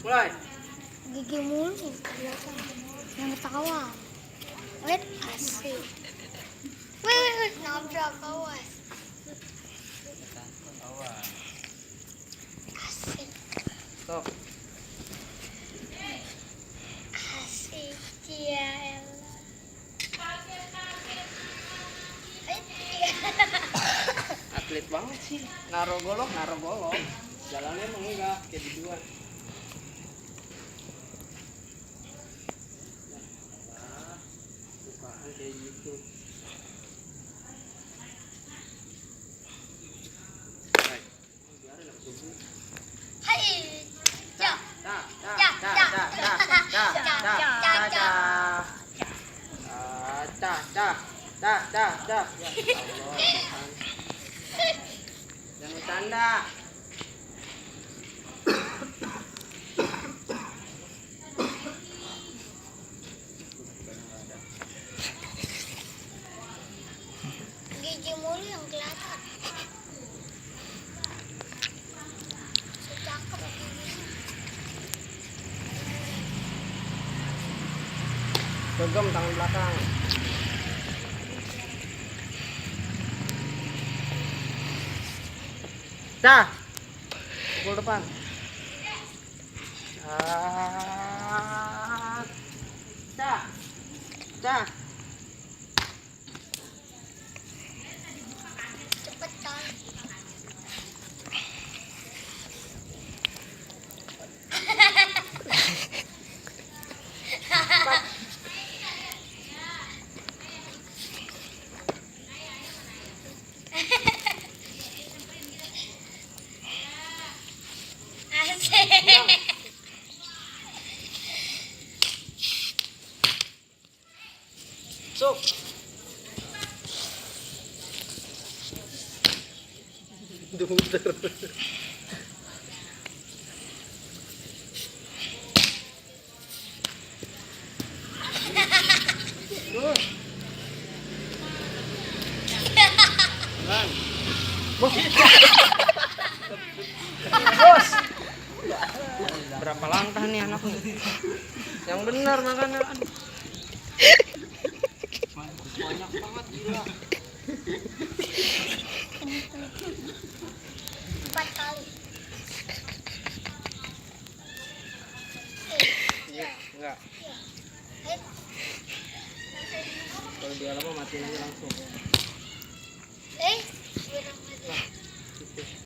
Mulai. Gigi mulu kelihatan. Yang ketawa. Wait, asik. Wih, nabrak awas. Asik. Stop. Asik dia. Atlet banget sih. Naro golok. Jalannya emang enggak kayak di dua. Bukaan kayak gitu. Biarin aku subuh. Hai. Dah. Ya Allah. Jangan bercanda. Gigi mulu yang kelihatan. Secakep giginya. Genggam tangan belakang. Dah. Pukul depan. Dah. Cepet kan. Asik. Sok. Muter. Bang. Bos. Berapa langkah nih anak nih? Yang benar makanya. Banyak banget gila. 4 kali. Iya, enggak. Kalau dia lama matiin aja langsung.